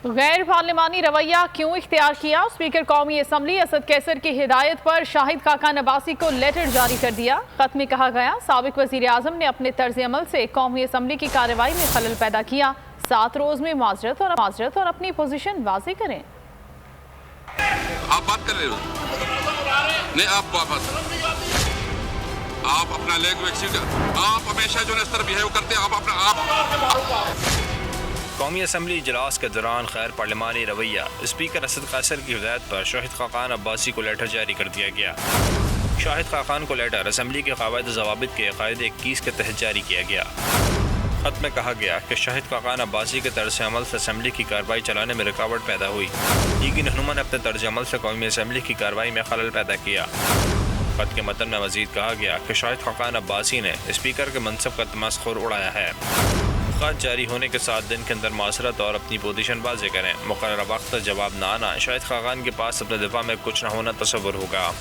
غیر پارلیمانی رویہ کیوں اختیار کیا؟ اسپیکر قومی اسمبلی اسد کیسر کی ہدایت پر شاہد خاقان عباسی کو لیٹر جاری کر دیا۔ خط میں کہا گیا سابق وزیر اعظم نے اپنے طرز عمل سے قومی اسمبلی کی کارروائی میں خلل پیدا کیا، 7 روز میں معذرت اور اپنی پوزیشن واضح کریں۔ آپ بات کر رہے ہو نہیں، آپ اپنا لینگویج آپ ہمیشہ جو اس طرح بیہیو کرتے ہیں، آپ قومی اسمبلی اجلاس کے دوران غیر پارلیمانی رویہ، اسپیکر اسد قیصر کی ہدایت پر شاہد خاقان عباسی کو لیٹر جاری کر دیا گیا۔ شاہد خاقان کو لیٹر اسمبلی کے قواعد و ضوابط کے قاعدہ 21 کے تحت جاری کیا گیا۔ خط میں کہا گیا کہ شاہد خاقان عباسی کے طرز عمل سے اسمبلی کی کارروائی چلانے میں رکاوٹ پیدا ہوئی۔ لیگی رہنما نے اپنے طرز عمل سے قومی اسمبلی کی کارروائی میں خلل پیدا کیا۔ خط کے متن میں مزید کہا گیا کہ شاہد خاقان عباسی نے اسپیکر کے منصب کا تمسخر اڑایا ہے۔ خط جاری ہونے کے 7 دن کے اندر معذرت اور اپنی پوزیشن واضح کریں۔ مقررہ وقت جواب نہ آنا شاہد خاقان کے پاس اپنے دفاع میں کچھ نہ ہونا تصور ہوگا۔